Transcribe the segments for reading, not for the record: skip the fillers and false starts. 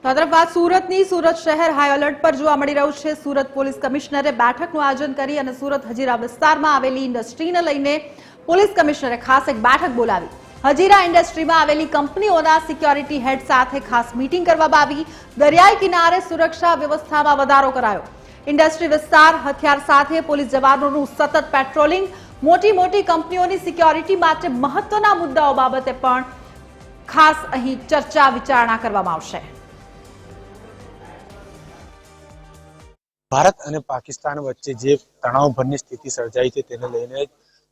તો આ તરફ વાત સુરતની સુરત શહેર હાઈ એલર્ટ પર જોવા મળી રહ્યું છે। સુરત પોલીસ કમિશનરે બેઠકનું આયોજન કરી અને સુરત હજીરા વિસ્તારમાં આવેલી ઇન્ડસ્ટ્રીને લઈને પોલીસ કમિશનરે ખાસ એક બેઠક બોલાવી। હજીરા ઇન્ડસ્ટ્રીમાં આવેલી કંપનીઓના સિક્યોરિટી હેડ સાથે ખાસ મીટિંગ કરવામાં આવી। દરિયાઈ કિનારે સુરક્ષા વ્યવસ્થામાં વધારો કરાયો। ઇન્ડસ્ટ્રી વિસ્તાર હથિયાર સાથે પોલીસ જવાનોનું સતત પેટ્રોલિંગ, મોટી કંપનીઓની સિક્યોરિટી માટે મહત્વના મુદ્દાઓ બાબતે પણ ખાસ અહીં ચર્ચા વિચારણા કરવામાં આવશે। ભારત અને પાકિસ્તાન વચ્ચે જે તણાવભરી સ્થિતિ સર્જાઈ છે તેને લઈને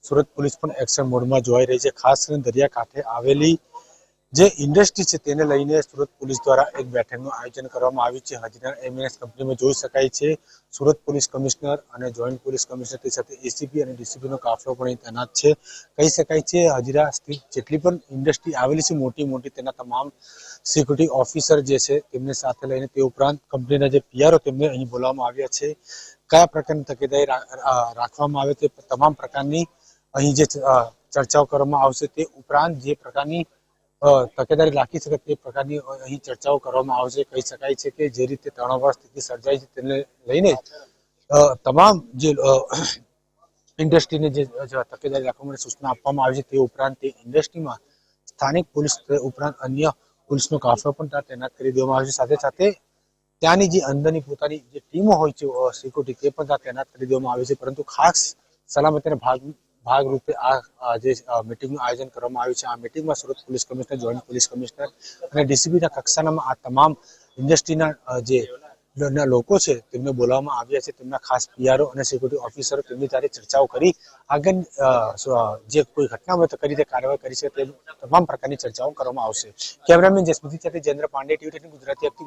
સુરત પોલીસ પણ એક્શન મોડમાં જોવાઈ રહી છે। ખાસ કરીને દરિયાકાંઠે આવેલી જે ઇન્ડસ્ટ્રી છે તેને લઈને સુરત પોલીસ દ્વારા એક બેઠકનું આયોજન કરવામાં આવ્યું છે। હજીરા એમએનએસ કંપનીમાં જોઈ શકાય છે સુરત પોલીસ કમિશનર અને જોઈન્ટ પોલીસ કમિશનર તે સાથે એસીપી અને ડીસીપીનો કાફલો પણ અહીં તૈનાત છે। કહી શકાય છે હજીરા સ્થિત જેટલી પણ ઇન્ડસ્ટ્રી આવેલી છે મોટી તેના તમામ સિક્યુરિટી ઓફિસર જે છે તેમને સાથે લઈને તે ઉપરાંત કંપનીના જે પીઆરઓ તેમને અહીં બોલાવવામાં આવ્યા છે। કયા પ્રકારની તકેદારી રાખવામાં આવે તે તમામ પ્રકારની અહીં જે ચર્ચાઓ કરવામાં આવશે। તે ઉપરાંત જે પ્રકારની તકેદારી રાખી શકે તે પ્રકારની અહીં ચર્ચાઓ કરવામાં આવશે। કહી શકાય છે કે જે રીતે તણાવવાળી સ્થિતિ સર્જાઈ છે તેને લઈને તમામ જે ઇન્ડસ્ટ્રીને જે તકેદારી રાખવા માટે સૂચના આપવામાં આવી છે। તે ઉપરાંત તે ઇન્ડસ્ટ્રીમાં સ્થાનિક પોલીસ ઉપરાંત અન્ય પોલીસનો કાફલો પણ ત્યાં તૈનાત કરી દેવામાં આવ્યો છે। સાથે ત્યાંની જે અંદરની પોતાની જે ટીમો હોય છે સિક્યુરિટી તે પણ ત્યાં તૈનાત કરી દેવામાં આવી છે। પરંતુ ખાસ સલામતીના ભાગરૂપે આ જે મીટિંગનું આયોજન કરવામાં આવ્યું છે। આ મીટિંગમાં Surat police commissioner, joint police commissioner અને ડીસીપીના કક્ષાના આ તમામ ઇન્ડસ્ટ્રીના જે લોકો છે તેમને બોલાવવામાં આવ્યા છે। તેમના ખાસ પીઆરઓ અને સિક્યુરિટી ઓફિસરો તેમની સાથે ચર્ચાઓ કરી આગળ જે કોઈ ઘટના હોય તો કઈ રીતે કાર્યવાહી કરી શકે તે તમામ પ્રકારની ચર્ચાઓ કરવામાં આવશે। કેમેરામેન જસમીત સાથે જયેન્દ્ર પાંડે, ટીવી 18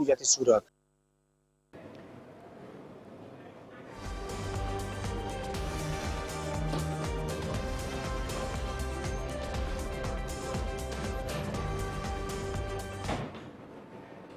ગુજરાતી, સુરત।